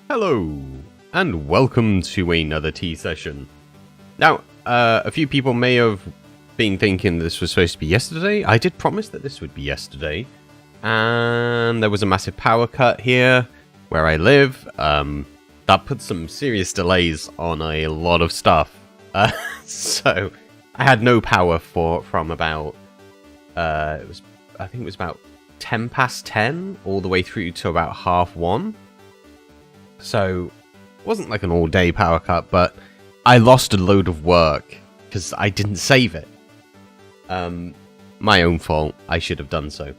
Hello, and welcome to another tea session. Now, a few people may have been thinking this was supposed to be yesterday. I did promise that this would be yesterday. And there was a massive power cut here, where I live. That put some serious delays on a lot of stuff. So, I had no power from about, I think it was about 10 past 10, all the way through to about 1:30. So, it wasn't like an all-day power cut, but I lost a load of work because I didn't save it. My own fault. I should have done so.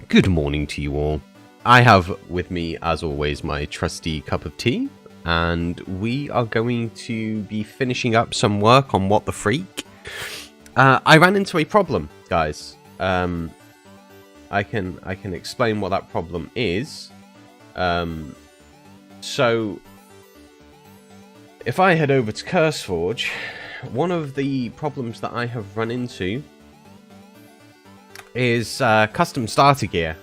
Good morning to you all. I have with me, as always, my trusty cup of tea, and we are going to be finishing up some work on What the Freak. I ran into a problem, guys. I can explain what that problem is. So, if I head over to CurseForge, one of the problems that I have run into is custom starter gear,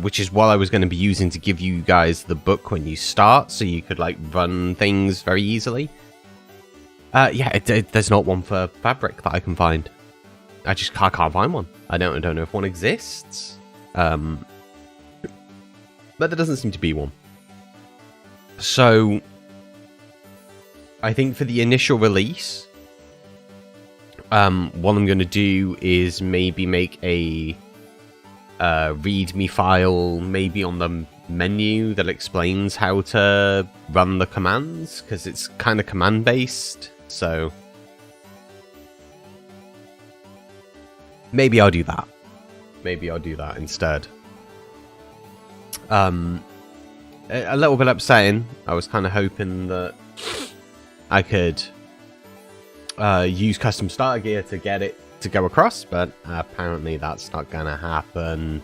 which is what I was going to be using to give you guys the book when you start, so you could like run things very easily. Yeah, there's not one for fabric that I can find. I can't find one. I don't know if one exists, but there doesn't seem to be one. So, I think for the initial release, what I'm going to do is maybe make a README file, maybe on the menu that explains how to run the commands, because it's kind of command-based, so maybe I'll do that. Maybe I'll do that instead. A little bit upsetting. I was kind of hoping that I could use custom starter gear to get it to go across, but apparently that's not going to happen.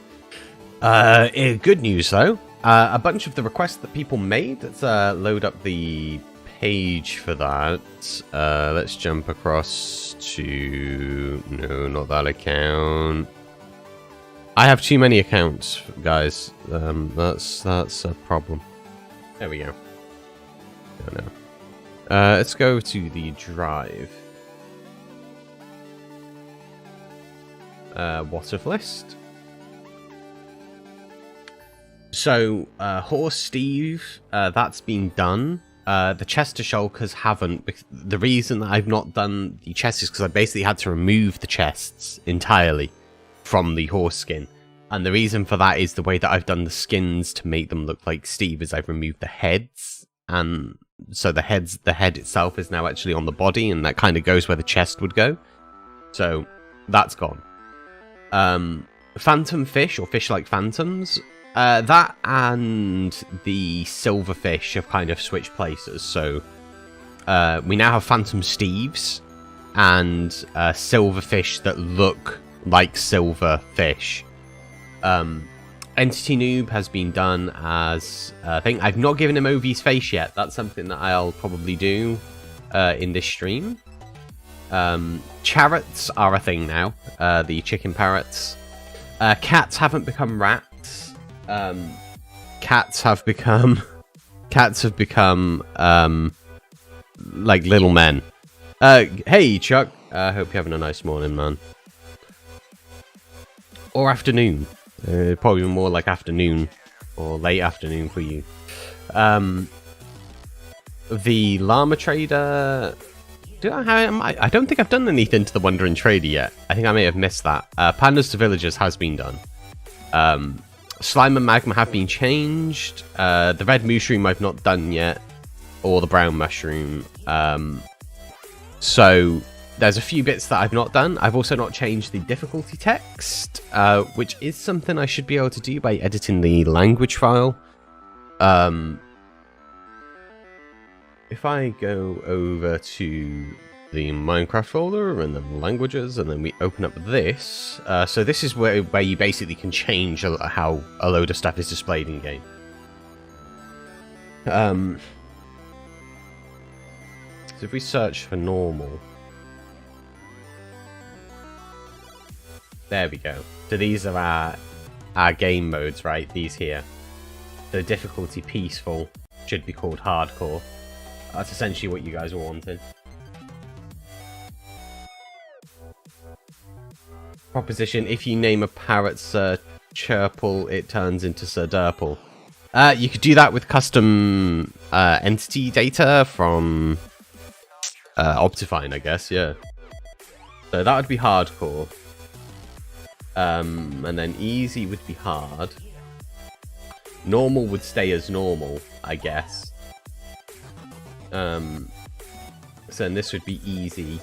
Good news, though. A bunch of the requests that people made, let's load up the page for that. Let's jump across to... No, not that account. I have too many accounts, guys. That's a problem. There we go. Oh, no. Let's go to the drive. What if list? So, Horse Steve, that's been done. The Chester shulkers haven't. The reason that I've not done the chests is because I basically had to remove the chests entirely from the horse skin. And the reason for that is the way that I've done the skins to make them look like Steve is I've removed the heads. And so the head itself is now actually on the body, and that kind of goes where the chest would go. So that's gone. Phantom fish, or fish like phantoms, that and the silverfish have kind of switched places. So we now have phantom Steves and silverfish that look like silver fish. Entity Noob has been done as a thing. I've not given him OV's face yet. That's something that I'll probably do in this stream. Charrots are a thing now. The chicken parrots. Cats haven't become rats. Cats have become like little men. Hey Chuck, I hope you're having a nice morning, man. Or afternoon. Probably more like afternoon or late afternoon for you. The llama trader. I don't think I've done anything to the wandering trader yet. I think I may have missed that. Pandas to villagers has been done. Slime and magma have been changed. The red mushroom I've not done yet, or the brown mushroom. So there's a few bits that I've not done. I've also not changed the difficulty text, which is something I should be able to do by editing the language file. If I go over to the Minecraft folder and then languages, and then we open up this, so this is where you basically can change how a load of stuff is displayed in game. So if we search for normal, there we go. So these are our our game modes, right? These here. The difficulty peaceful should be called hardcore. That's essentially what you guys were wanting. Proposition: if you name a parrot 𝗘𝗡𝗜𝗚𝗠𝗦, it turns into 𝗘𝗔𝗘𝗚𝗚. You could do that with custom entity data from Optifine, I guess, yeah. So that would be hardcore. And then easy would be hard. Normal would stay as normal, I guess. So then this would be easy.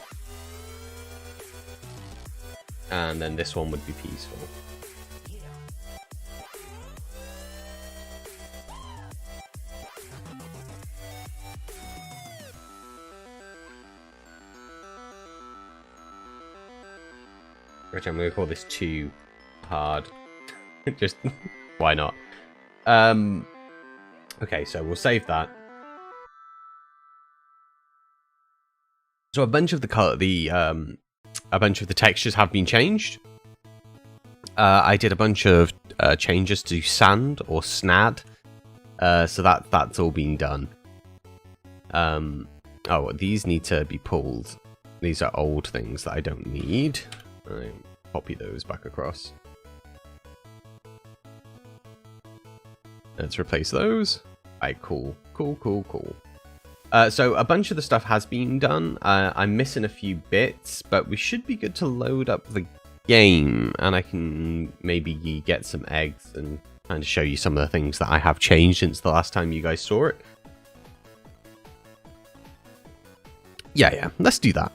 And then this one would be peaceful. Which I'm going to call this too hard. Just, why not? Okay, so we'll save that. So a bunch of the color, a bunch of the textures have been changed. I did a bunch of changes to sand or snad, so that's all been done. Oh, these need to be pulled. These are old things that I don't need. I copy those back across. Let's replace those. Alright, cool. So a bunch of the stuff has been done. I'm missing a few bits, but we should be good to load up the game, and I can maybe get some eggs and kind of show you some of the things that I have changed since the last time you guys saw it. Yeah, let's do that.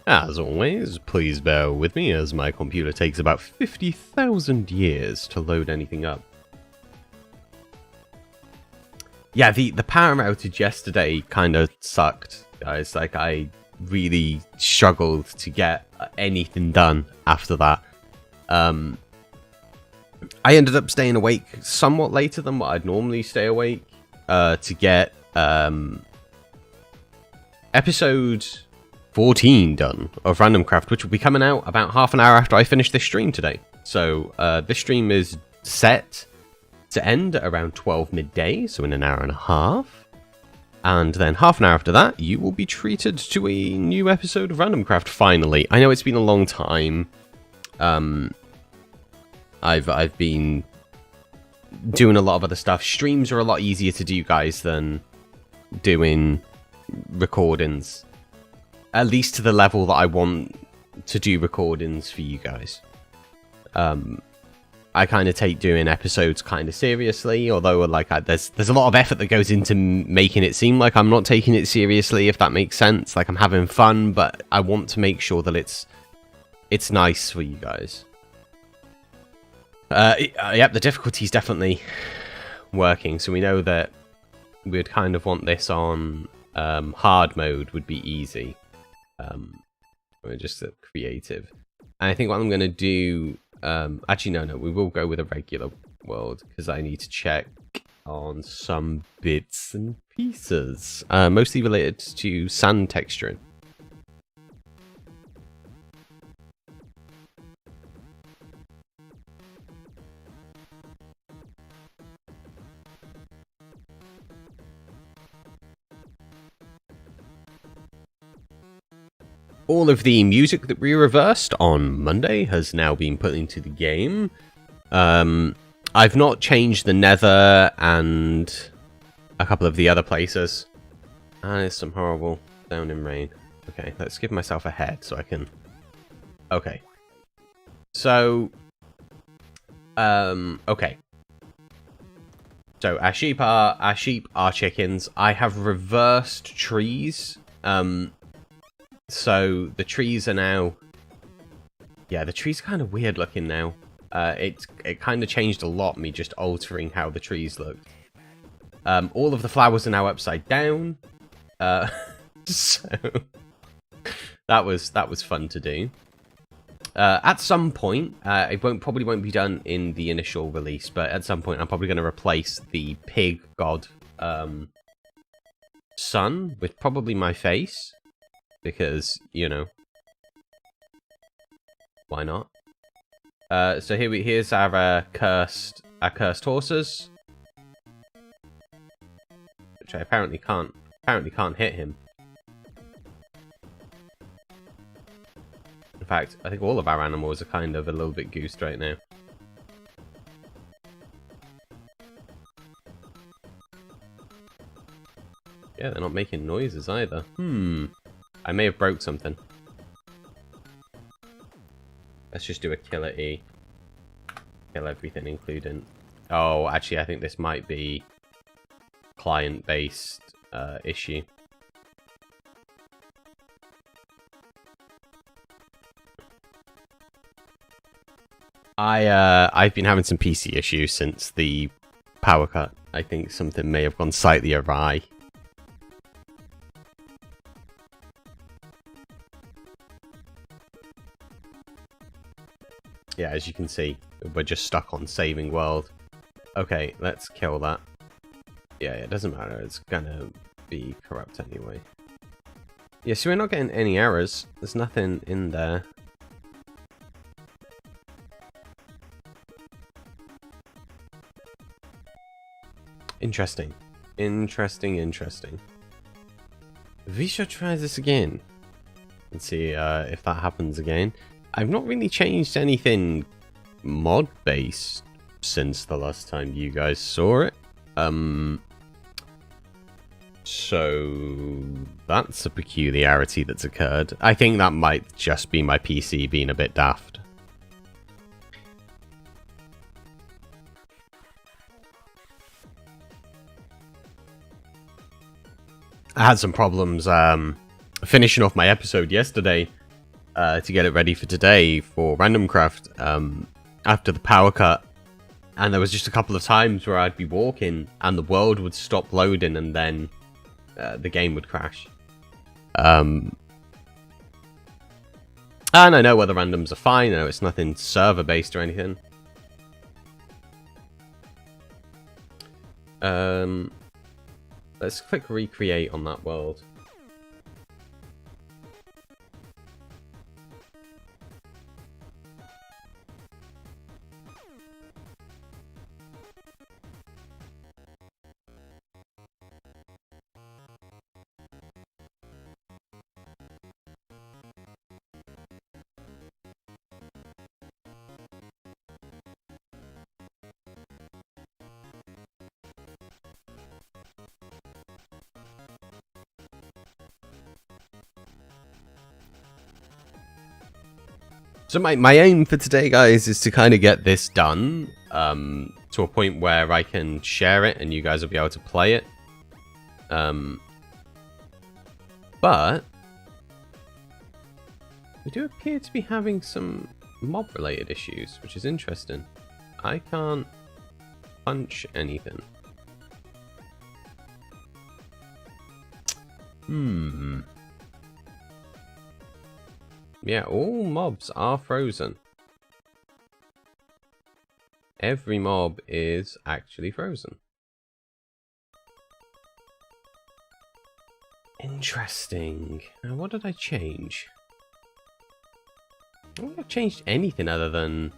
As always, please bear with me as my computer takes about 50,000 years to load anything up. Yeah, the power outage yesterday kind of sucked, guys. Like, I really struggled to get anything done after that. I ended up staying awake somewhat later than what I'd normally stay awake to get episode 14 done of Random Craft, which will be coming out about half an hour after I finish this stream today. So this stream is set to end at around 12 midday, so in an hour and a half. And then half an hour after that, you will be treated to a new episode of Random Craft, finally. I know it's been a long time. I've been doing a lot of other stuff. Streams are a lot easier to do, guys, than doing recordings. At least to the level that I want to do recordings for you guys. I kind of take doing episodes kind of seriously, although like there's a lot of effort that goes into making it seem like I'm not taking it seriously, if that makes sense. Like, I'm having fun, but I want to make sure that it's nice for you guys. Yep, the difficulty is definitely working, so we know that we'd kind of want this on hard mode would be easy. We're just creative. And I think what I'm going to do... actually, no, we will go with a regular world, because I need to check on some bits and pieces. Mostly related to sand texturing. All of the music that we reversed on Monday has now been put into the game. I've not changed the Nether and a couple of the other places. And there's some horrible down in rain. Okay, let's give myself a head so I can... Okay. So... okay. So our sheep are chickens. I have reversed trees. So the trees are now... Yeah, the trees are kind of weird looking now. It kind of changed a lot, me just altering how the trees looked. All of the flowers are now upside down. So that was fun to do. At some point, it probably won't be done in the initial release, but at some point I'm probably going to replace the pig god sun with probably my face. Because, you know, why not? So here's our cursed horses. Which I apparently can't hit him. In fact, I think all of our animals are kind of a little bit goosed right now. Yeah, they're not making noises either. I may have broke something. Let's just do a killer E. Kill everything, including... Oh, actually, I think this might be client-based issue. I've been having some PC issues since the power cut. I think something may have gone slightly awry. Yeah, as you can see, we're just stuck on saving world. Okay, let's kill that. Yeah, it doesn't matter. It's gonna be corrupt anyway. Yeah, so we're not getting any errors. There's nothing in there. Interesting. Interesting. We should try this again. Let's see if that happens again. I've not really changed anything mod-based since the last time you guys saw it. So that's a peculiarity that's occurred. I think that might just be my PC being a bit daft. I had some problems finishing off my episode yesterday to get it ready for today for Random Craft after the power cut. And there was just a couple of times where I'd be walking and the world would stop loading and then the game would crash. And I know whether randoms are fine. I know it's nothing server-based or anything. Let's click recreate on that world. So my aim for today, guys, is to kind of get this done to a point where I can share it and you guys will be able to play it. But we do appear to be having some mob-related issues, which is interesting. I can't punch anything. Yeah, all mobs are frozen. Every mob is actually frozen. Interesting. Now, what did I change? I don't think I've changed anything other than...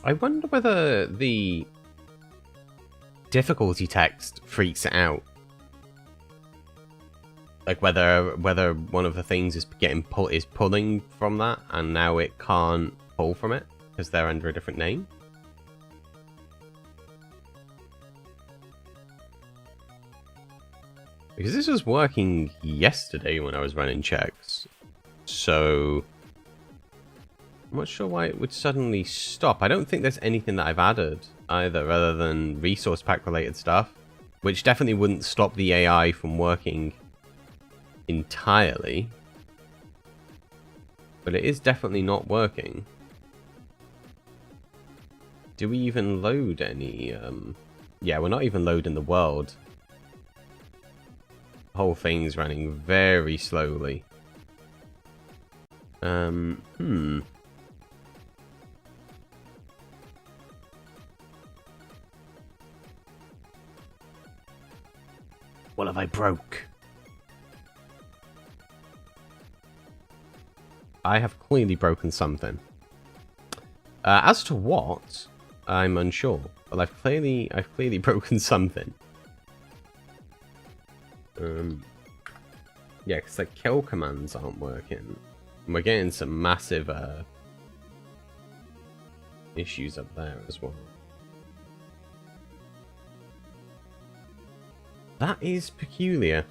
I wonder whether the difficulty text freaks it out. Like whether one of the things is pulling from that, and now it can't pull from it because they're under a different name. Because this was working yesterday when I was running checks, so I'm not sure why it would suddenly stop. I don't think there's anything that I've added either, other than resource pack related stuff, which definitely wouldn't stop the AI from working entirely, but it is definitely not working. Do we even load any? Yeah, we're not even loading the world. The whole thing's running very slowly. What have I broke? I have clearly broken something. As to what, I'm unsure. But I've clearly broken something. Yeah, because the kill commands aren't working. And we're getting some massive issues up there as well. That is peculiar.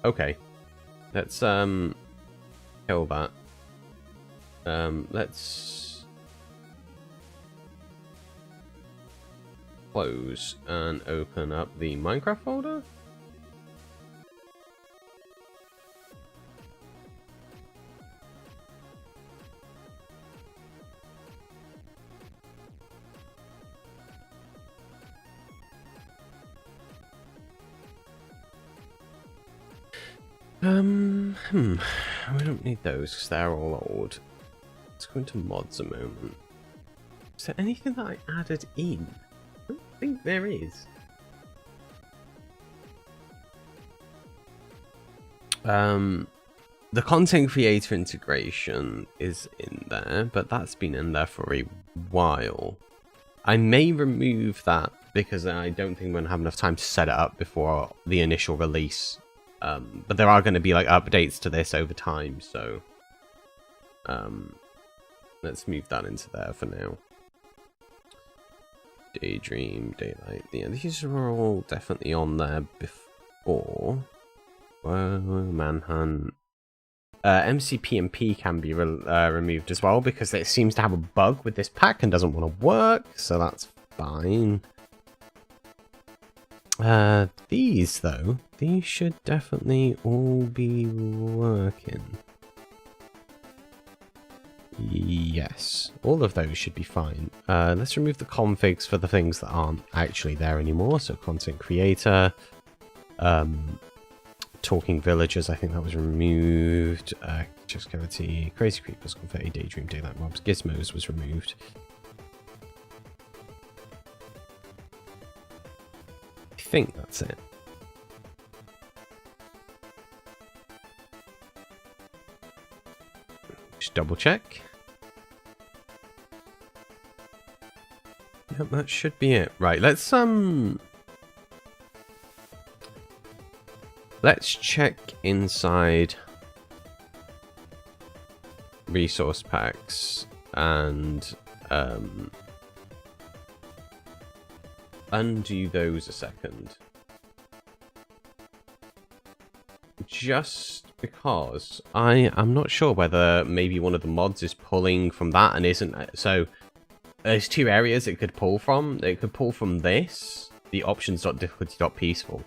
Okay. Let's kill that. Let's close and open up the Minecraft folder. We don't need those because they're all old. Let's go into mods a moment. Is there anything that I added in? I don't think there is. The content creator integration is in there, but that's been in there for a while. I may remove that because I don't think we're going to have enough time to set it up before the initial release. But there are going to be like updates to this over time, so let's move that into there for now. Daydream, Daylight, yeah, these are all definitely on there before. Whoa, Manhunt. MCP can be removed as well because it seems to have a bug with this pack and doesn't want to work, so that's fine. These though, these should definitely all be working. Yes, all of those should be fine. Let's remove the configs for the things that aren't actually there anymore. So content creator, talking villagers, I think that was removed. Just cavity, crazy creepers, confetti, daydream, daylight mobs, gizmos was removed. I think that's it. Just double check. Yep, that should be it. Right, let's check inside resource packs and undo those a second. Just because I'm not sure whether maybe one of the mods is pulling from that and isn't. So there's two areas it could pull from. It could pull from this, the options.difficulty.peaceful,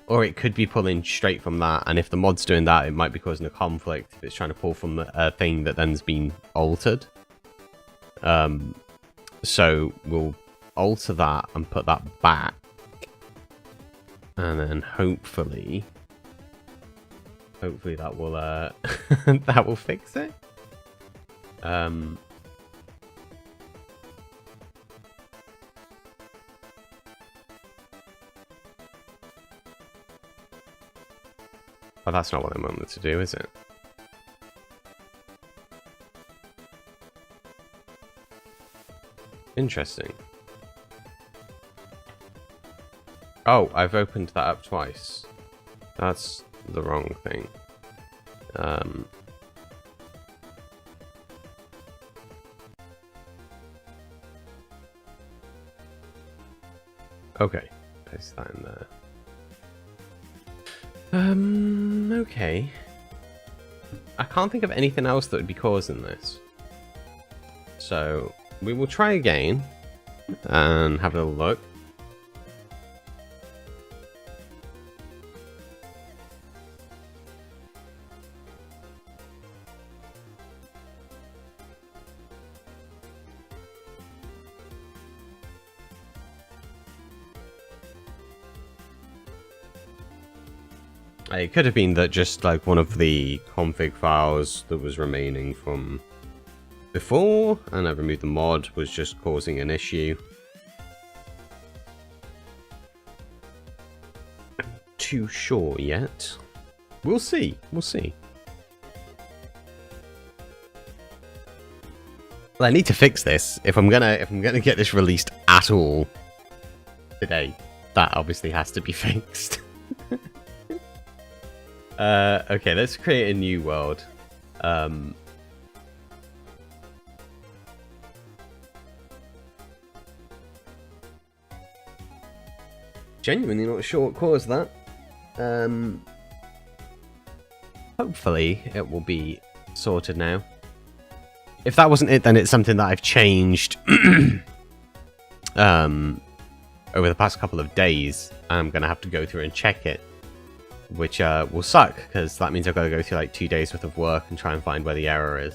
or it could be pulling straight from that. And if the mod's doing that, it might be causing a conflict if it's trying to pull from a thing that then's been altered. So we'll alter that and put that back, and then hopefully that will that will fix it. Oh, that's not what I wanted to do, is it? Interesting. Oh, I've opened that up twice. That's the wrong thing. Okay, paste that in there. Okay. I can't think of anything else that would be causing this. So we will try again and have a little look. It could have been that just like one of the config files that was remaining from before, and I removed the mod, was just causing an issue. too sure yet. We'll see. We'll see. Well, I need to fix this if I'm gonna get this released at all today. That obviously has to be fixed. Okay, let's create a new world. Genuinely not sure what caused that. Hopefully it will be sorted now. If that wasn't it, then it's something that I've changed over the past couple of days. I'm going to have to go through and check it, which will suck, because that means I've got to go through like 2 days worth of work and try and find where the error is.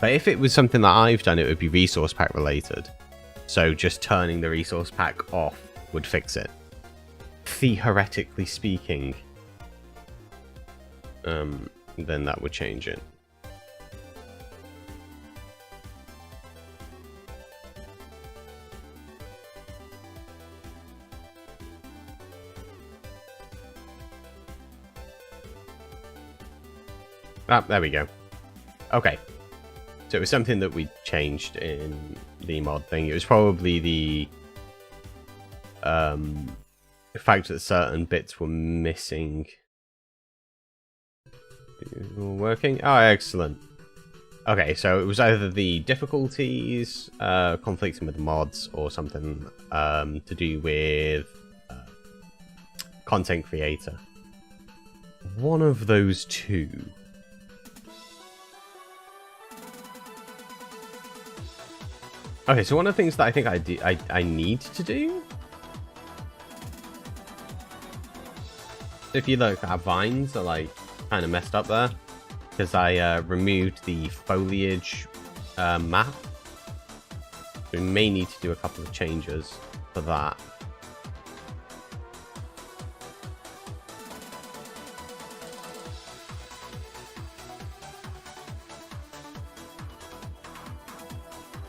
But if it was something that I've done, it would be resource pack related. So just turning the resource pack off would fix it. Theoretically speaking, then that would change it. Ah, there we go. Okay. So it was something that we changed in the mod thing. It was probably the fact that certain bits were missing. All working? Oh, excellent. Okay, so it was either the difficulties conflicting with the mods or something to do with content creator. One of those two. Okay, so one of the things that I think I need to do, if you look, our vines are like kind of messed up there because I removed the foliage map. We may need to do a couple of changes for that.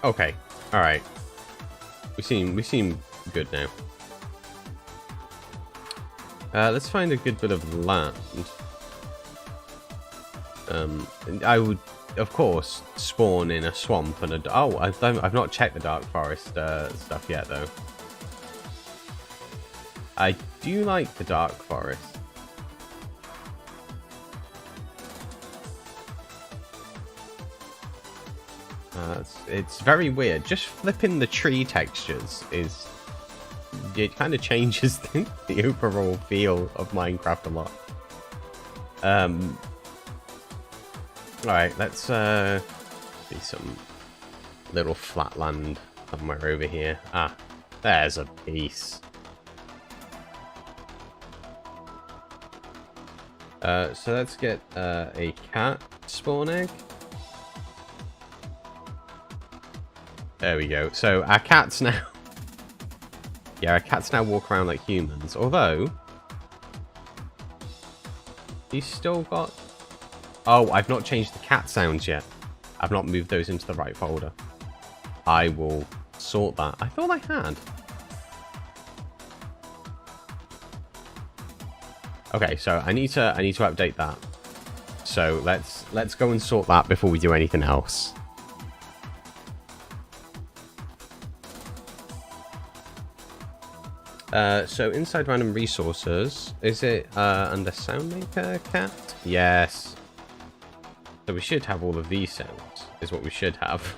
Okay. All right, we seem good now. Let's find a good bit of land. I would, of course, spawn in a swamp and a. Oh, I've not checked the dark forest stuff yet, though. I do like the dark forest. It's very weird. Just flipping the tree textures it kind of changes the overall feel of Minecraft a lot. Alright, let's see some little flat land somewhere over here. Ah, there's a piece. So let's get a cat spawn egg. There we go. So our cats now... yeah, our cats now walk around like humans. Although... he's still got... oh, I've not changed the cat sounds yet. I've not moved those into the right folder. I will sort that. I thought I had. Okay, so I need to update that. So let's go and sort that before we do anything else. So inside random resources, is it under SoundMaker cat? Yes. So we should have all of these sounds, is what we should have.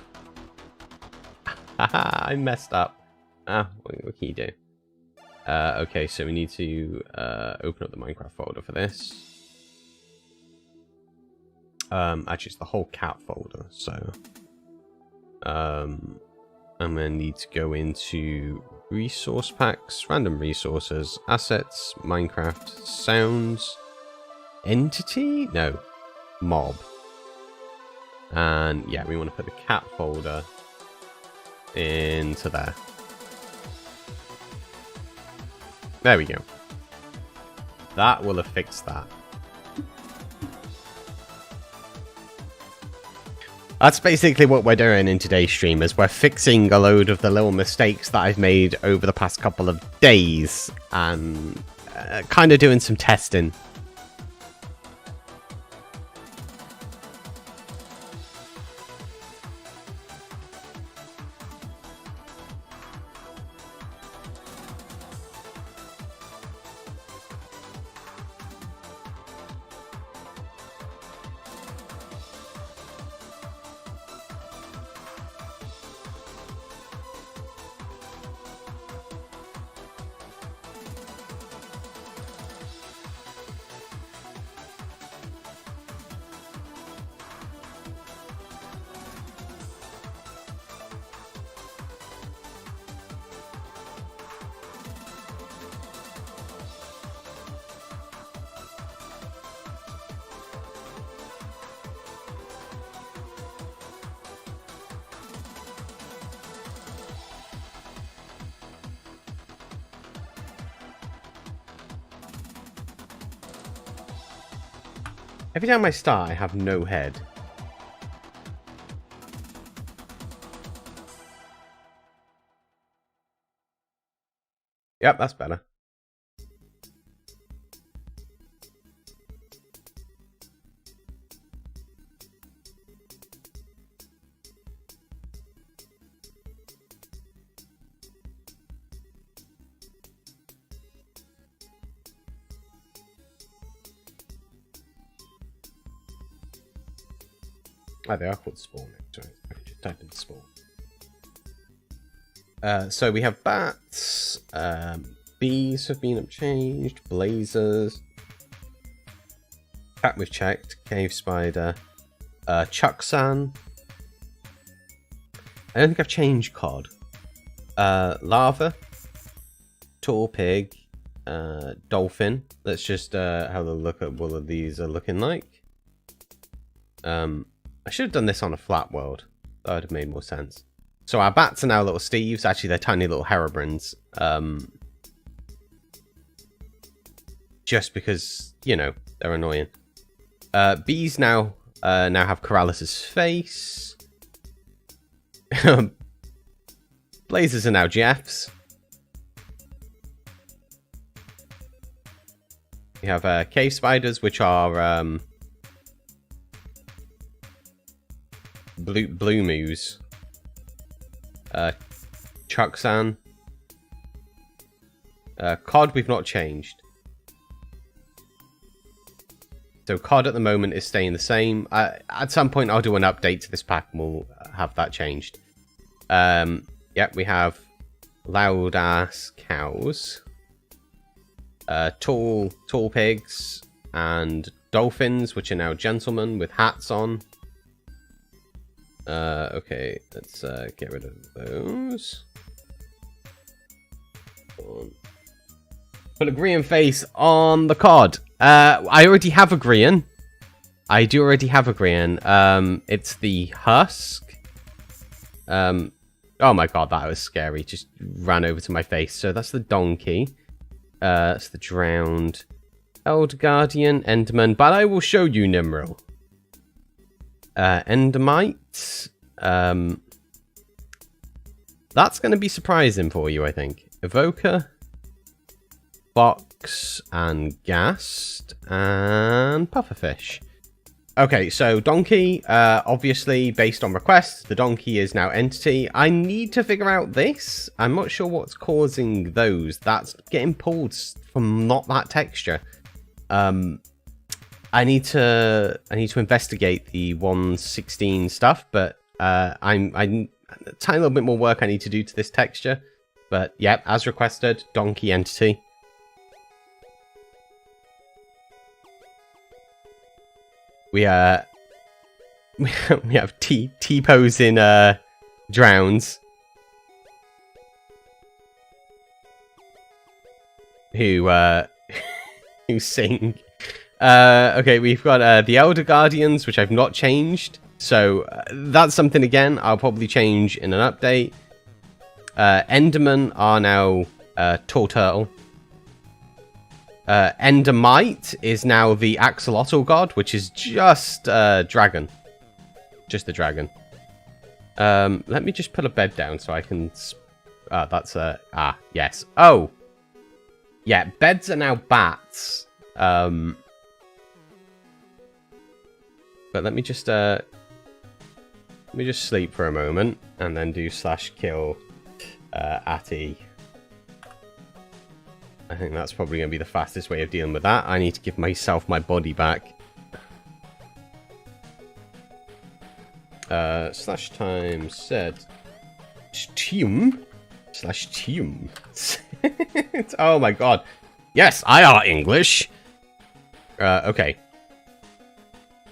Haha, I messed up. Ah, what can you do? Okay, so we need to open up the Minecraft folder for this. Actually, it's the whole cat folder, so... I'm gonna need to go into resource packs, random resources, assets, Minecraft, sounds, entity? No, mob. And yeah, we want to put the cat folder into there. There we go. That will have fixed that. That's basically what we're doing in today's stream, is we're fixing a load of the little mistakes that I've made over the past couple of days, and kind of doing some testing. Every time I start, I have no head. Yep, that's better. Oh, they are called spawn. Sorry, I just typed in spawn. So we have bats, bees have been changed, blazers. Cat we've checked, cave spider, 𝗥𝗡𝗜𝗚𝗠𝗔. I don't think I've changed cod. Lava, tall pig, dolphin. Let's just have a look at what these are looking like. I should have done this on a flat world. That would have made more sense. So our bats are now little Steves. Actually, they're tiny little Herobrines. Just because, you know, they're annoying. Bees now have Corralis's face. Blazers are now Jeffs. We have cave spiders, which are blue moose. 𝗥𝗡𝗜𝗏𝗠𝗠. Cod we've not changed. So cod at the moment is staying the same. At some point I'll do an update to this pack and we'll have that changed. Yep, we have loud ass cows. Tall pigs and dolphins, which are now gentlemen with hats on. Okay, let's get rid of those. Put a green face on the cod. I already have a green. I do already have a green. It's the husk. Oh my god, that was scary. Just ran over to my face. So that's the donkey. That's the drowned Elder Guardian, Enderman. But I will show you Nimril. Endermite. That's going to be surprising for you, I think. Evoker, Box, and Ghast, and Pufferfish. Okay, so Donkey, obviously, based on request, the Donkey is now Entity. I need to figure out this. I'm not sure what's causing those. That's getting pulled from not that texture. I need to investigate the 1.16 stuff, but I'm a tiny little bit more work I need to do to this texture. But yeah, as requested, Donkey Entity. We have T-pose in drowns, who sing. Okay, we've got the Elder Guardians, which I've not changed. So that's something, again, I'll probably change in an update. Endermen are now Tall Turtle. Endermite is now the Axolotl God, which is just dragon. Just the dragon. Let me just put a bed down so I can... that's... yes. Oh! Yeah, beds are now bats. But let me just sleep for a moment and then do /kill 𝗙𝗚𝗏𝗘. I think that's probably going to be the fastest way of dealing with that. I need to give myself my body back. /time said /team. Oh my god. Yes, I are English. Okay.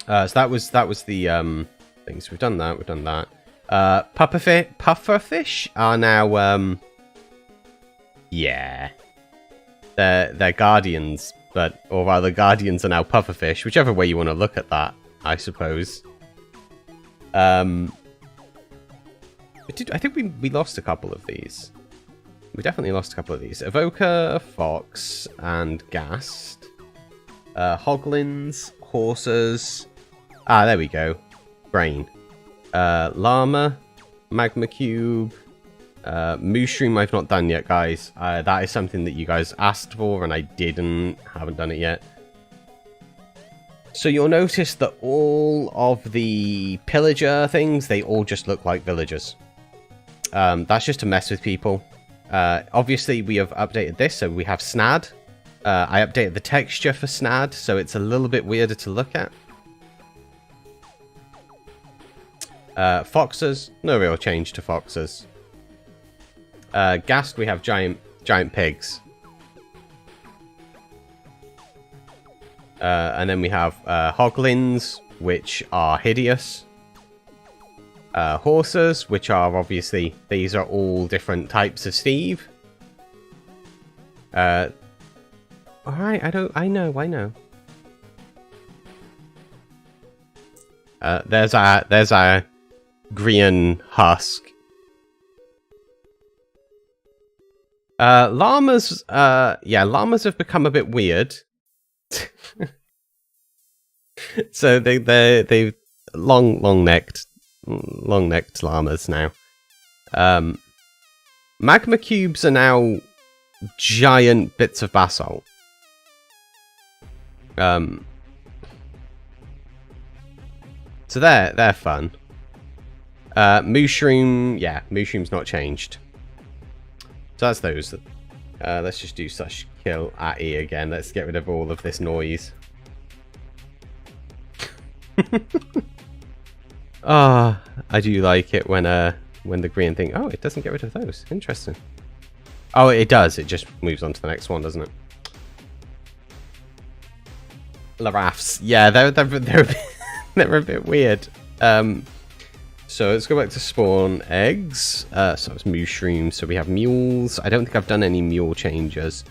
So that was the things. We've done that. Pufferfish are now yeah. They're guardians, or rather guardians are now pufferfish, whichever way you want to look at that, I suppose. I think we lost a couple of these. We definitely lost a couple of these. Evoker, Fox, and Ghast. Hoglins, Horses. Ah, there we go. Brain. Llama, Magma Cube. Mushroom I've not done yet, guys. That is something that you guys asked for, and I haven't done it yet. So you'll notice that all of the pillager things, they all just look like villagers. That's just to mess with people. Obviously, we have updated this, so we have Snad. I updated the texture for Snad, so it's a little bit weirder to look at. Foxes, no real change to foxes. Ghast, we have giant pigs. And then we have Hoglins, which are hideous. Horses, which are obviously, these are all different types of Steve. Alright, I know. There's our green husk. Llamas, llamas have become a bit weird. So they've long-necked llamas now. Magma cubes are now giant bits of basalt. So they're fun. Mushroom, yeah, mushroom's not changed. So that's those. Let's just do /kill 𝗙𝗏𝗏𝗘 again. Let's get rid of all of this noise. Ah, I do like it when the green thing. Oh, it doesn't get rid of those. Interesting. Oh, it does. It just moves on to the next one, doesn't it? Larafs. Yeah, they're a bit weird. So let's go back to spawn eggs. So it's mushrooms. So we have mules. I don't think I've done any mule changes.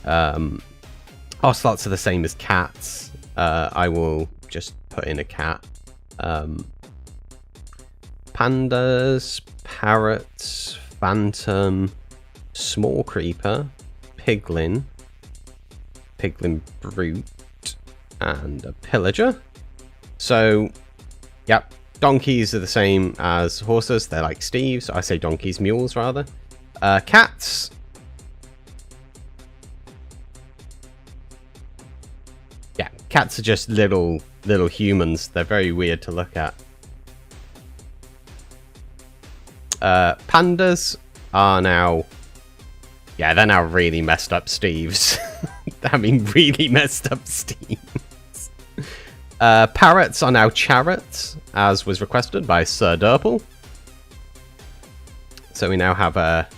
Ocelots are the same as cats. I will just put in a cat. Pandas, parrots, phantom, small creeper, piglin brute, and a pillager. So, yep, donkeys are the same as horses. They're like Steves. I say donkeys, mules rather. Cats. Yeah, cats are just little humans. They're very weird to look at. Pandas are now... Yeah, they're now really messed up Steves. I mean, really messed up Steves. Parrots are now charrots, as was requested by 𝗔𝗔𝗏𝗘. So we now have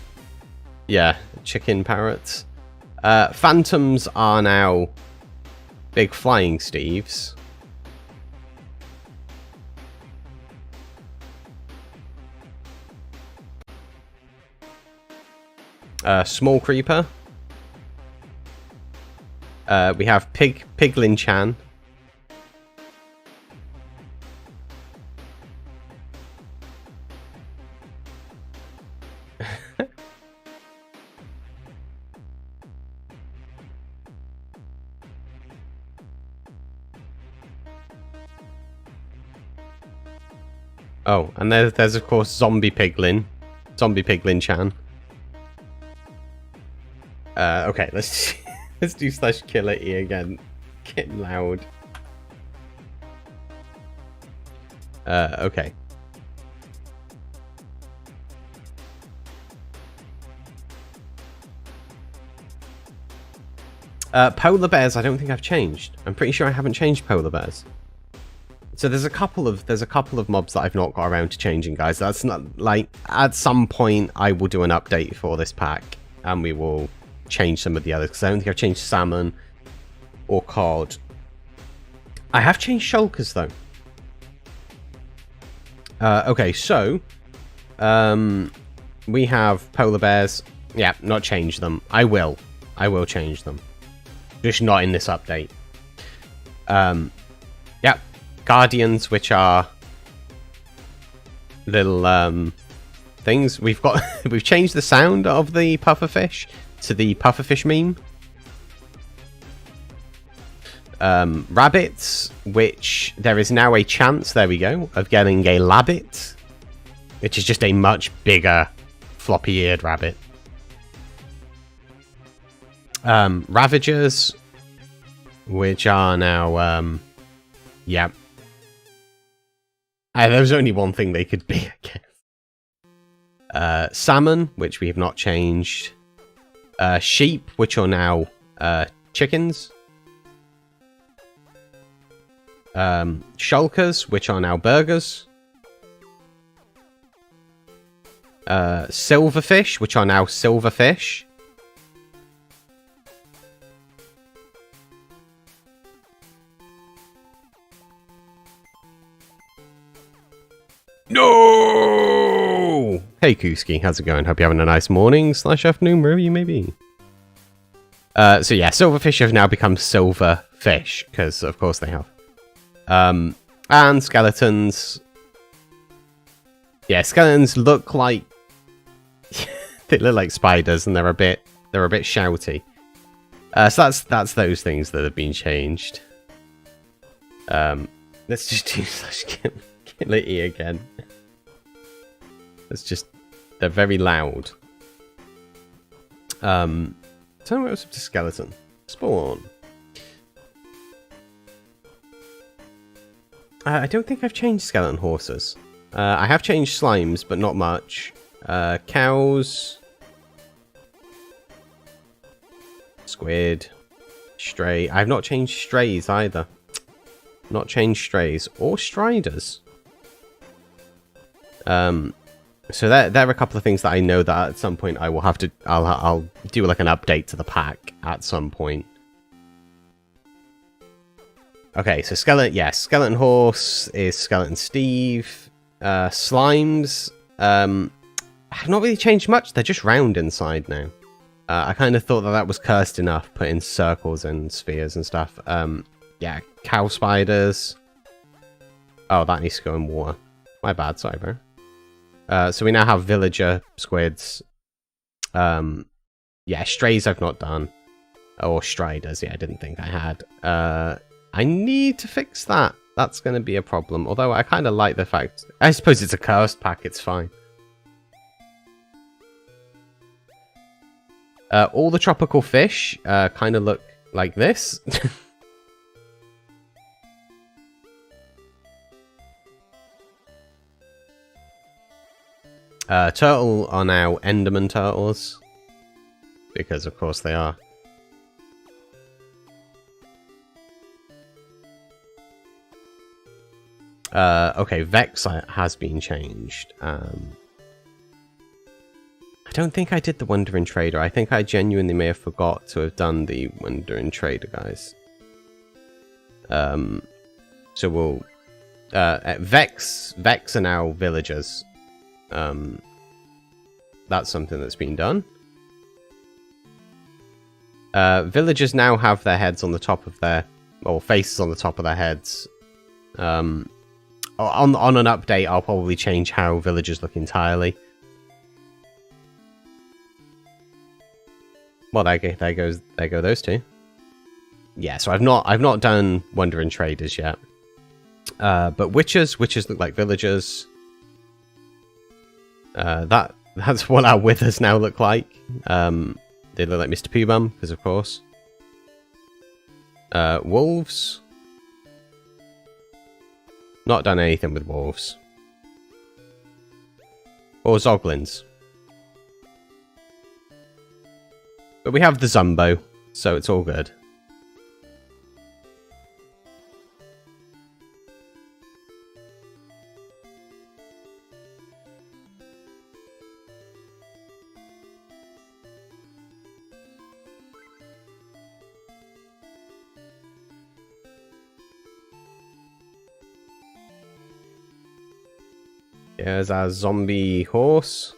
chicken parrots. Phantoms are now big flying Steves. Small creeper. We have Piglin Chan. Oh, and there's of course Zombie Piglin Chan. Okay, let's let's do /𝗘𝗚𝗚𝗘𝗖𝗓 again. Getting loud. Okay. Polar bears, I don't think I've changed. I'm pretty sure I haven't changed polar bears. So there's a couple of mobs that I've not got around to changing, guys. That's not like at some point I will do an update for this pack and we will change some of the others because I don't think I've changed salmon or cod. I have changed shulkers though. Okay, so we have polar bears. Yeah, not change them. I will change them. Just not in this update. Yeah, guardians, which are little things. We've changed the sound of the pufferfish to the pufferfish meme. Rabbits, which there is now a chance, there we go, of getting a labbit, which is just a much bigger floppy-eared rabbit. Ravagers, which are now, yeah. There was only one thing they could be, I guess. Salmon, which we have not changed. Sheep, which are now chickens. Shulkers, which are now burgers. Silverfish, which are now silverfish. No! Hey Kuski, how's it going? Hope you're having a nice morning / afternoon, wherever you may be. So yeah, silverfish have now become silver fish, because of course they have. And skeletons. Yeah, skeletons look like they look like spiders, and they're a bit shouty. So that's those things that have been changed. Let's just do /𝗘𝗚𝗚𝗘𝗖𝗓 again. It's just they're very loud. Tell me what's up to skeleton. Spawn. I don't think I've changed skeleton horses. I have changed slimes, but not much. Cows. Squid. Stray. I have not changed strays either. Not changed strays. Or striders. So there are a couple of things that I know that at some point I will have to... I'll do like an update to the pack at some point. Okay, so skeleton horse is skeleton Steve. Slimes, have not really changed much. They're just round inside now. I kind of thought that was cursed enough, put in circles and spheres and stuff. Yeah, cow spiders. Oh, that needs to go in water. My bad, sorry, bro. So we now have villager squids. Yeah, strays I've not done. Or striders, yeah, I didn't think I had. I need to fix that. That's going to be a problem. Although I kind of like the fact... I suppose it's a cursed pack, it's fine. All the tropical fish kind of look like this. Turtle are now Enderman turtles. Because of course they are. Okay, Vex has been changed. I don't think I did the Wandering Trader. I think I genuinely may have forgot to have done the Wandering Trader, guys. So we'll... Vex are now villagers. That's something that's been done. Villagers now have their heads on the top of their... or faces on the top of their heads. On an update, I'll probably change how villagers look entirely. Well, there go those two. Yeah, so I've not done Wandering Traders yet. But witches look like villagers. That's what our withers now look like. The They look like Mr. Pooh because of course. Wolves. Not done anything with wolves. Or zoglins. But we have the Zumbo, so it's all good. Here's our zombie horse.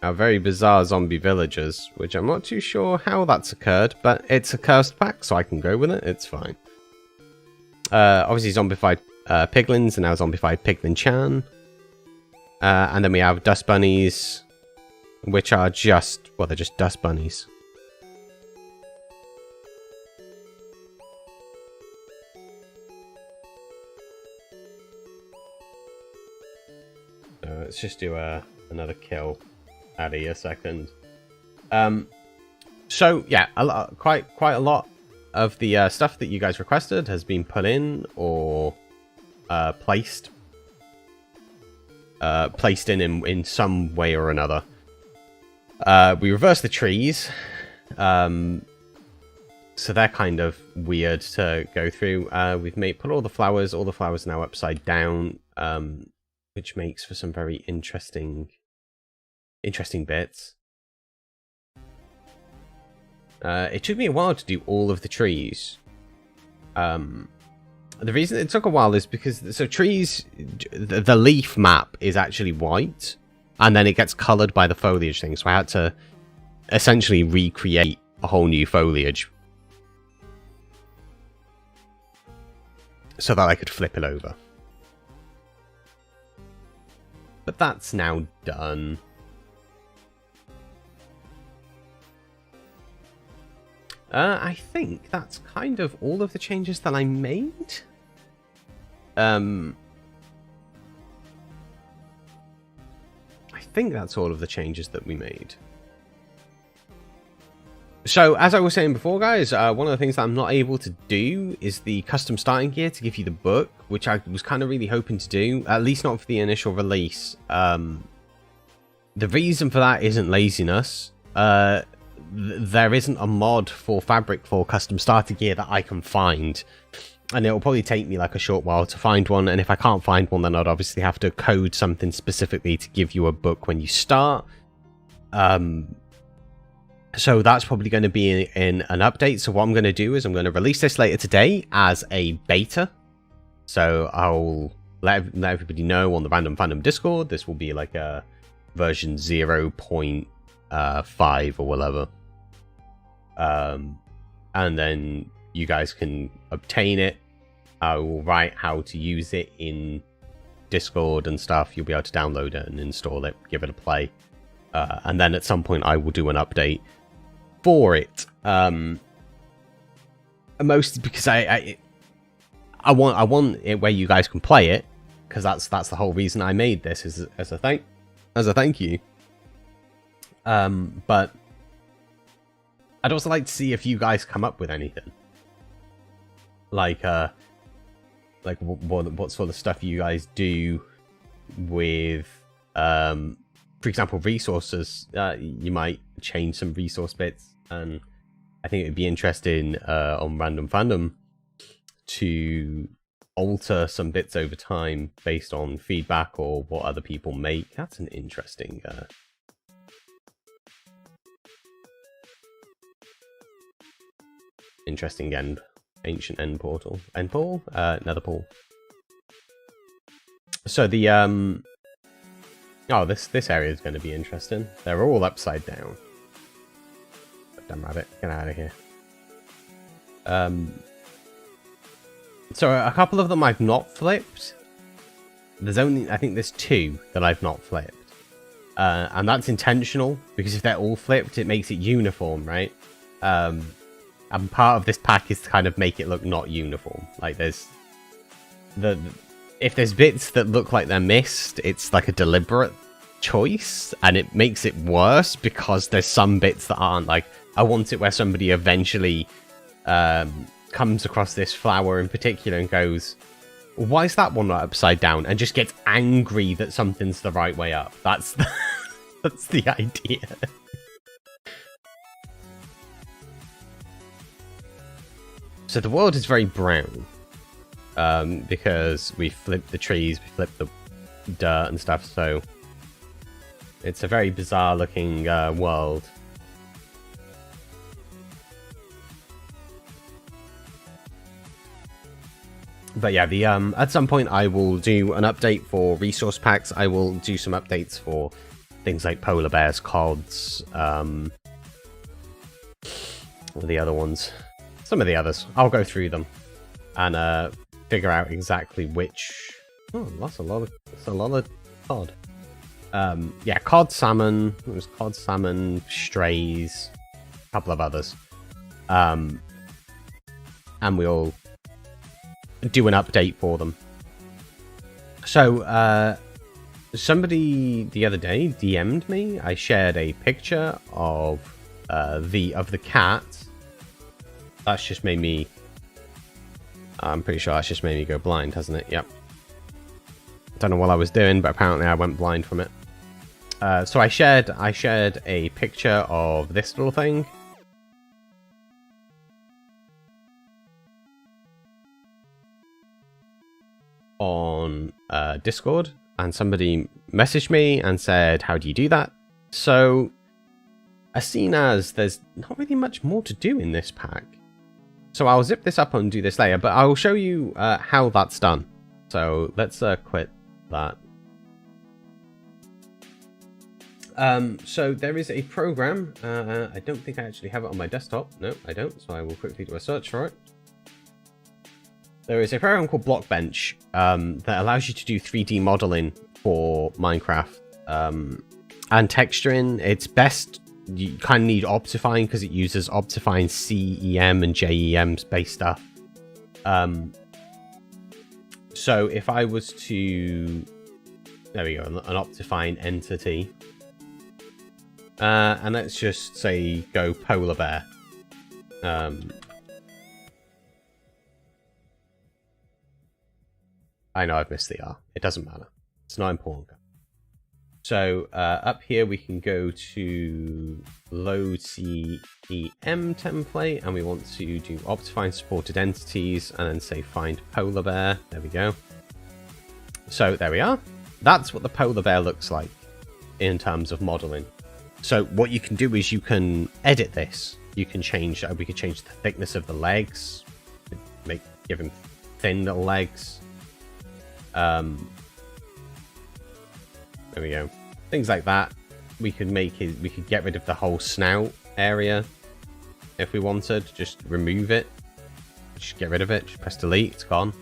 Our very bizarre zombie villagers, which I'm not too sure how that's occurred, but it's a cursed pack, so I can go with it. It's fine. Obviously zombified piglins, and now zombified piglin-chan. And then we have dust bunnies, which are just, well, they're just dust bunnies. Let's just do another kill. Addy a second. So yeah, quite a lot of the stuff that you guys requested has been put in or placed in some way or another. We reversed the trees, so they're kind of weird to go through. We've put all the flowers now upside down, which makes for some very interesting bits. It took me a while to do all of the trees. The reason it took a while is because trees, the leaf map is actually white, and then it gets colored by the foliage thing. So I had to essentially recreate a whole new foliage so that I could flip it over. But that's now done. I think that's kind of all of the changes that I made. I think that's all of the changes that we made. So, as I was saying before, guys, one of the things that I'm not able to do is the custom starting gear to give you the book, which I was kind of really hoping to do, at least not for the initial release. The reason for that isn't laziness. There isn't a mod for Fabric for custom starter gear that I can find, and it'll probably take me like a short while to find one, and if I can't find one, then I'd obviously have to code something specifically to give you a book when you start. So that's probably going to be in an update. So what I'm going to do is I'm going to release this later today as a beta. So I'll let everybody know on the Random Fandom Discord. This will be like a version 0.5 or whatever. And then you guys can obtain it. I will write how to use it in Discord and stuff. You'll be able to download it and install it, give it a play. And then at some point I will do an update for it. Mostly because I want it where you guys can play it, because that's the whole reason I made this, is as a thank you. But I'd also like to see if you guys come up with anything, like what sort of stuff you guys do with, for example, resources. You might change some resource bits, and I think it'd be interesting on Random Fandom to alter some bits over time based on feedback or what other people make. That's an interesting ancient end portal. Nether portal. So the oh, this area is going to be interesting. They're all upside down. Damn rabbit, get out of here. So a couple of them I've not flipped. I think there's 2 that I've not flipped. And that's intentional, because if they're all flipped, it makes it uniform, right? And part of this pack is to kind of make it look not uniform. Like there's if there's bits that look like they're missed, it's like a deliberate choice, and it makes it worse because there's some bits that aren't. Like, I want it where somebody eventually comes across this flower in particular and goes, why is that one not upside down? And just gets angry that something's the right way up. That's that's the idea. So the world is very brown. Because we flipped the trees, we flipped the dirt and stuff, so it's a very bizarre looking world. But yeah, the at some point I will do an update for resource packs. I will do some updates for things like polar bears, 𝗠𝗢𝗏𝗘s, what are the other ones? Some of the others. I'll go through them and figure out exactly which. Oh, that's a lot of cod. Yeah, cod, salmon. It was cod, salmon, strays, a couple of others. And we'll do an update for them. So, somebody the other day DM'd me. I shared a picture of the cat. That's just made me. I'm pretty sure that's just made me go blind, hasn't it? Yep. Don't know what I was doing, but apparently I went blind from it. So I shared a picture of this little thing. On Discord, and somebody messaged me and said, how do you do that? So, as seen as there's not really much more to do in this pack. So I'll zip this up and do this later, but I'll show you how that's done. So let's quit that. So there is a program. I don't think I actually have it on my desktop. No, I don't. So I will quickly do a search for it. There is a program called Blockbench that allows you to do 3D modeling for Minecraft and texturing. It's best. You kind of need Optifine because it uses Optifine CEM and JEM based stuff. So if I was to, there we go, an Optifine entity, and let's just say go polar bear. I know I've missed the R. It doesn't matter. It's not important. So up here we can go to load CEM template, and we want to do Optifine supported entities, and then say find polar bear. There we go. So there we are. That's what the polar bear looks like in terms of modeling. So what you can do is you can edit this. You can change. We could change the thickness of the legs, give him thin little legs. There we go. Things like that. We could we could get rid of the whole snout area if we wanted. Just remove it. Just get rid of it. Just press delete. It's gone.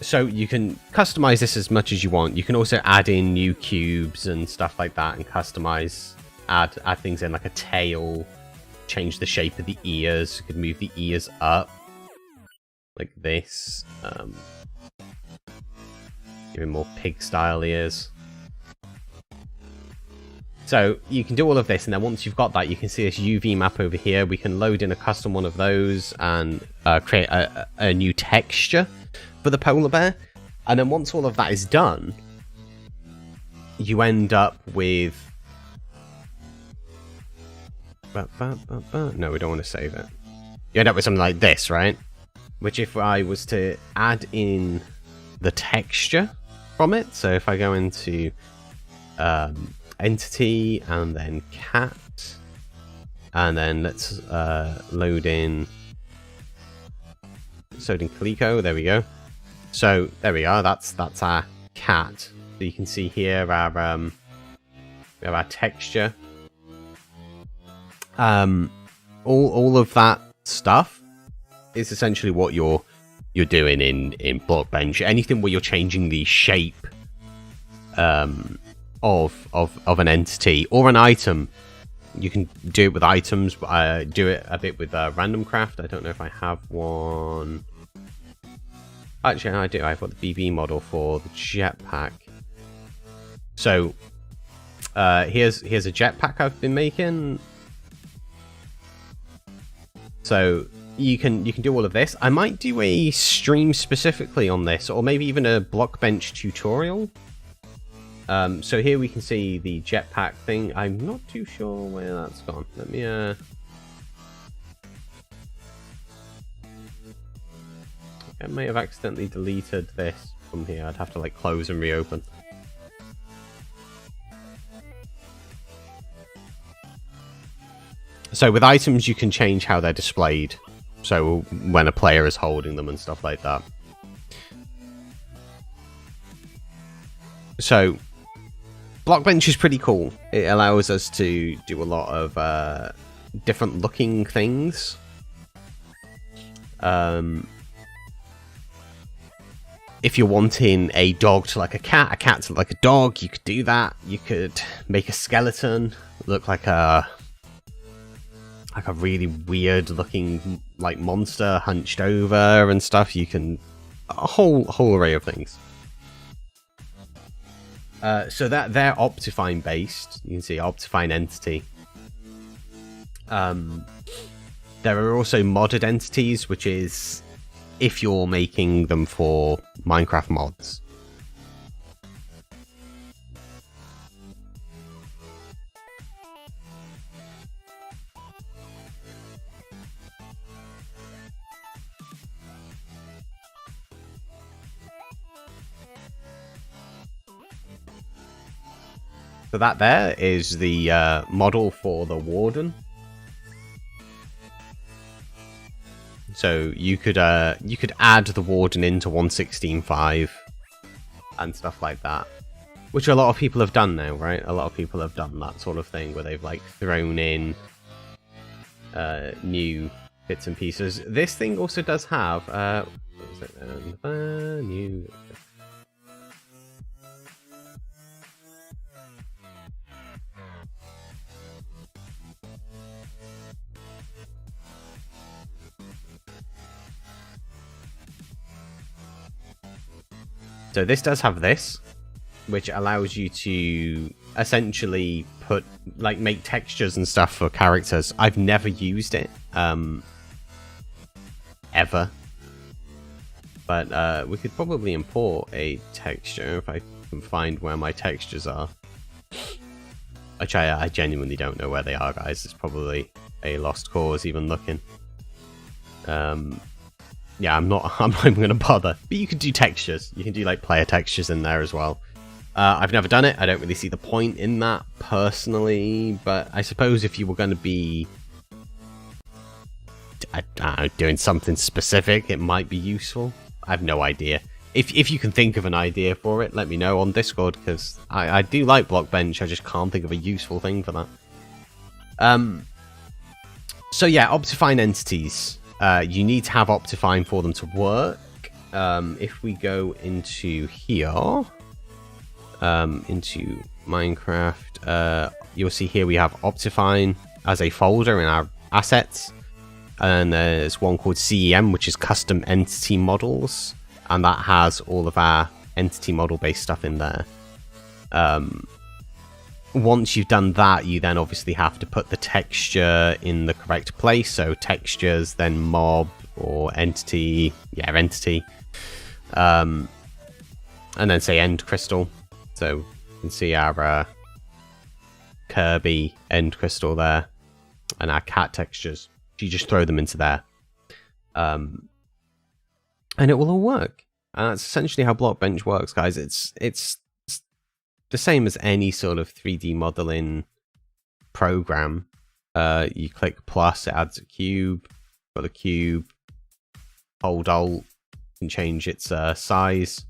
So you can customize this as much as you want. You can also add in new cubes and stuff like that and customize, add things in like a tail, change the shape of the ears. You could move the ears up like this. Give him more pig-style ears. So you can do all of this, and then once you've got that, you can see this UV map over here. We can load in a custom one of those and create a new texture for the polar bear. And then once all of that is done, you end up with... No, we don't want to save it. You end up with something like this, right? Which if I was to add in the texture from it, so if I go into entity and then cat, and then let's load in 𝗘𝗡𝗜𝗏𝗘𝗖𝗏. There we go. So there we are. That's our cat. So you can see here our we have our texture. All of that stuff is essentially what you're doing in Blockbench. Anything where you're changing the shape of an entity or an item, you can do it with items. Do it a bit with random craft. I don't know if I have one. Actually, I do. I've got the BB model for the jetpack. So, here's a jetpack I've been making. So you can do all of this. I might do a stream specifically on this, or maybe even a Blockbench tutorial. So here we can see the jetpack thing. I'm not too sure where that's gone. Let me I may have accidentally deleted this from here. I'd have to like close and reopen. So with items you can change how they're displayed. So when a player is holding them and stuff like that. So Blockbench is pretty cool. It allows us to do a lot of different looking things. If you're wanting a dog to like a cat to look like a dog, you could do that. You could make a skeleton look like a really weird looking like monster hunched over and stuff. You can a whole array of things. So that they're Optifine based. You can see Optifine entity. There are also modded entities, which is if you're making them for Minecraft mods. So that there is the model for the Warden. So you could add the Warden into 1.16.5 and stuff like that, which a lot of people have done now, right? A lot of people have done that sort of thing where they've like thrown in new bits and pieces. This thing also does have what is it? New. So this does have this, which allows you to essentially put, like, make textures and stuff for characters. I've never used it, ever. But we could probably import a texture if I can find where my textures are. Which I genuinely don't know where they are, guys. It's probably a lost cause even looking. Yeah, I'm not even going to bother. But you can do textures. You can do like player textures in there as well. I've never done it. I don't really see the point in that personally. But I suppose if you were going to be doing something specific, it might be useful. I have no idea. If you can think of an idea for it, let me know on Discord, because I do like Blockbench. I just can't think of a useful thing for that. So yeah, Optifine entities. You need to have Optifine for them to work. If we go into here, into Minecraft, you'll see here we have Optifine as a folder in our assets. And there's one called CEM, which is Custom Entity Models. And that has all of our entity model based stuff in there. Once you've done that, you then obviously have to put the texture in the correct place. So textures, then mob or entity. Yeah, entity. And then say end crystal. So you can see our Kirby end crystal there. And our cat textures. You just throw them into there. And it will all work. And that's essentially how Blockbench works, guys. It's the same as any sort of 3D modeling program. You click plus, it adds a cube. Got a cube. Hold Alt, you can change its size.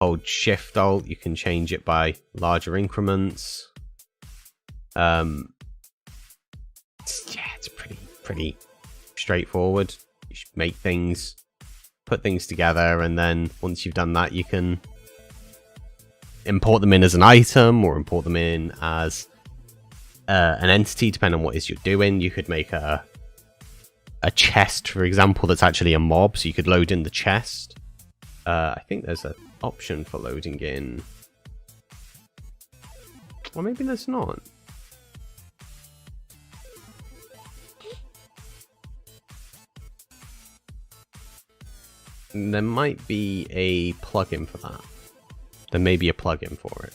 Hold Shift Alt, you can change it by larger increments. Yeah, it's pretty straightforward. You should make things, put things together, and then once you've done that, you can import them in as an item or import them in as an entity, depending on what it is you're doing. You could make a chest, for example, that's actually a mob, so you could load in the chest. I think there's an option for loading in. Or maybe there's not. There might be a plugin for that. There may be a plugin for it.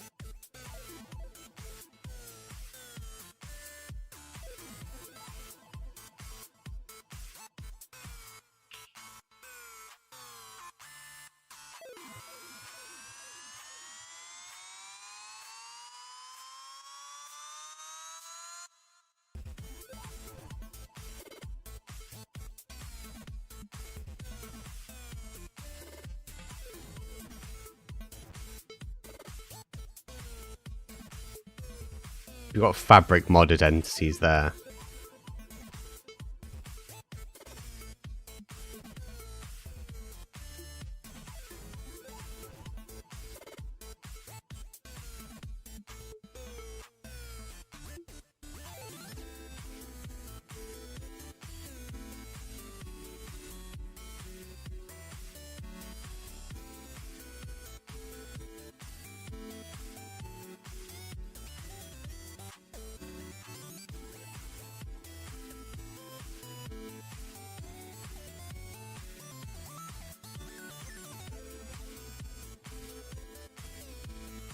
You've got fabric modded entities there.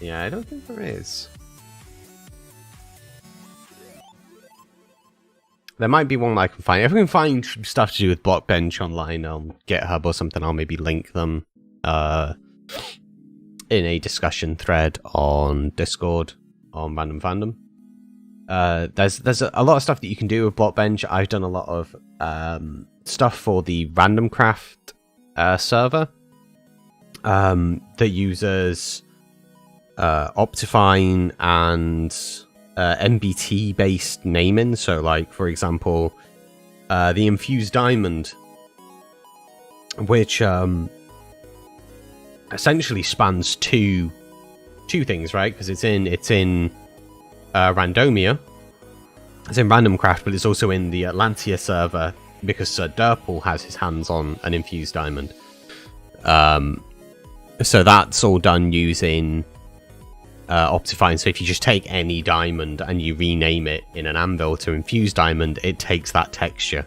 Yeah, I don't think there is. There might be one I can find. If I can find stuff to do with Blockbench online on GitHub or something, I'll maybe link them in a discussion thread on Discord on Random Fandom. There's a lot of stuff that you can do with Blockbench. I've done a lot of stuff for the Random Craft server that uses Optifine and MBT based naming. So like, for example, the Infused Diamond, which essentially spans two things, right? Because it's in Randomia, it's in Random Craft, but it's also in the Atlantia server because Sir 𝗘𝗚𝗚𝗘𝗖𝗞 has his hands on an Infused Diamond. So that's all done using Optifine. So if you just take any diamond and you rename it in an anvil to Infused Diamond, it takes that texture.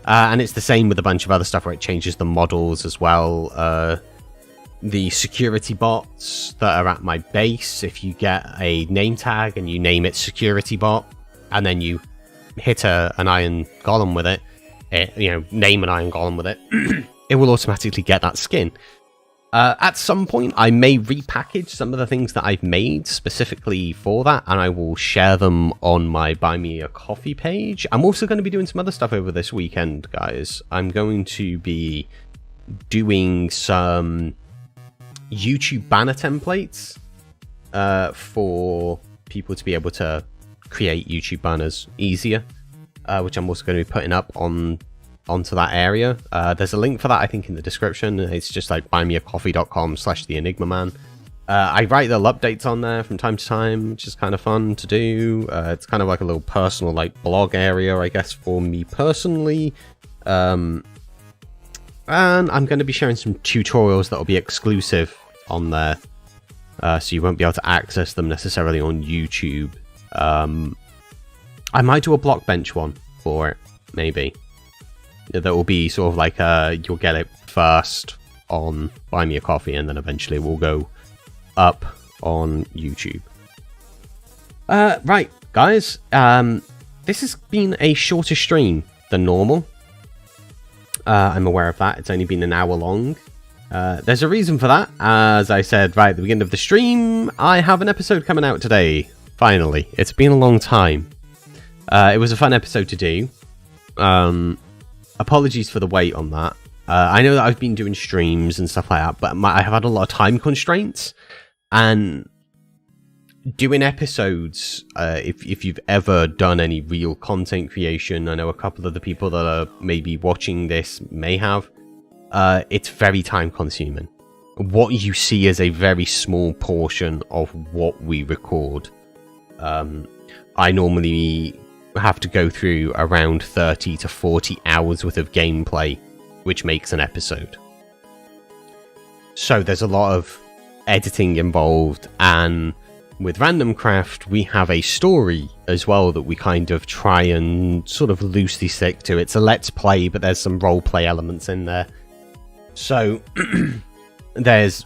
And it's the same with a bunch of other stuff where it changes the models as well. The security bots that are at my base, if you get a name tag and you name it security bot, and then you hit an iron golem with it, name an iron golem with it, it will automatically get that skin. At some point, I may repackage some of the things that I've made specifically for that, and I will share them on my Buy Me a Coffee page. I'm also going to be doing some other stuff over this weekend, guys. I'm going to be doing some YouTube banner templates for people to be able to create YouTube banners easier, which I'm also going to be putting up onto that area. There's a link for that, I think, in the description. It's just like buymeacoffee.com/theENiGMAman. I write little updates on there from time to time, which is kind of fun to do. It's kind of like a little personal like blog area, I guess, for me personally. And I'm going to be sharing some tutorials that will be exclusive on there, so you won't be able to access them necessarily on YouTube. I might do a Blockbench one for it, maybe. That will be sort of like you'll get it first on Buy Me a Coffee, and then eventually we'll go up on YouTube. Right, guys. This has been a shorter stream than normal. I'm aware of that. It's only been an hour long. There's a reason for that. As I said right at the beginning of the stream, I have an episode coming out today. Finally. It's been a long time. It was a fun episode to do. Apologies for the wait on that. I know that I've been doing streams and stuff like that, but I have had a lot of time constraints. And doing episodes, if you've ever done any real content creation, I know a couple of the people that are maybe watching this may have, it's very time consuming. What you see is a very small portion of what we record. I normally have to go through around 30 to 40 hours worth of gameplay, which makes an episode. So there's a lot of editing involved, and with Random Craft we have a story as well that we kind of try and sort of loosely stick to. It's a let's play, but there's some role play elements in there. So there's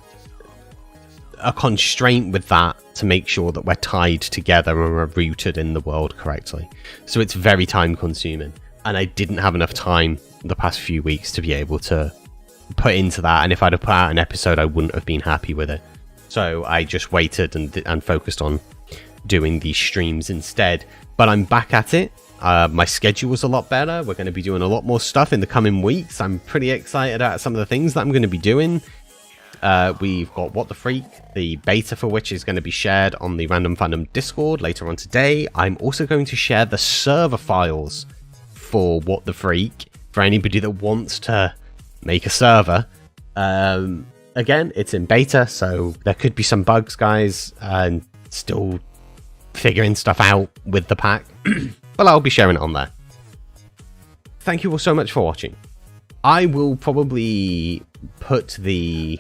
a constraint with that to make sure that we're tied together and we're rooted in the world correctly. So it's very time consuming, and I didn't have enough time the past few weeks to be able to put into that, and if I'd have put out an episode I wouldn't have been happy with it. So I just waited and focused on doing these streams instead. But I'm back at it. My schedule was a lot better. We're going to be doing a lot more stuff in the coming weeks. I'm pretty excited about some of the things that I'm going to be doing. We've got What the Freak, the beta for which is going to be shared on the Random Fandom Discord later on today. I'm also going to share the server files for What the Freak for anybody that wants to make a server. Again, it's in beta, so there could be some bugs, guys, and still figuring stuff out with the pack. But I'll be sharing it on there. Thank you all so much for watching. I will probably put the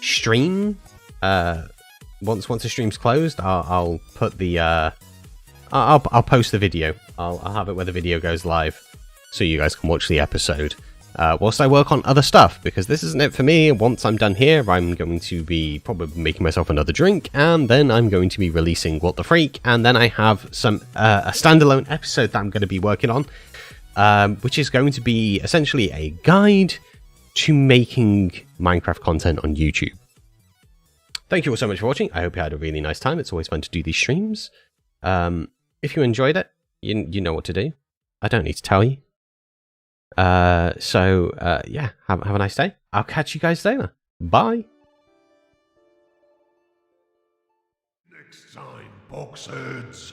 stream once the stream's closed. I'll put the I'll post the video. I'll have it where the video goes live, so you guys can watch the episode whilst I work on other stuff, because this isn't it for me. Once I'm done here, I'm going to be probably making myself another drink, and then I'm going to be releasing What the Freak, and then I have some a standalone episode that I'm going to be working on, which is going to be essentially a guide to making Minecraft content on YouTube. Thank you all so much for watching. I hope you had a really nice time. It's always fun to do these streams. If you enjoyed it, you know what to do. I don't need to tell you. Yeah, have a nice day. I'll catch you guys later. Bye. Next time, boxheads.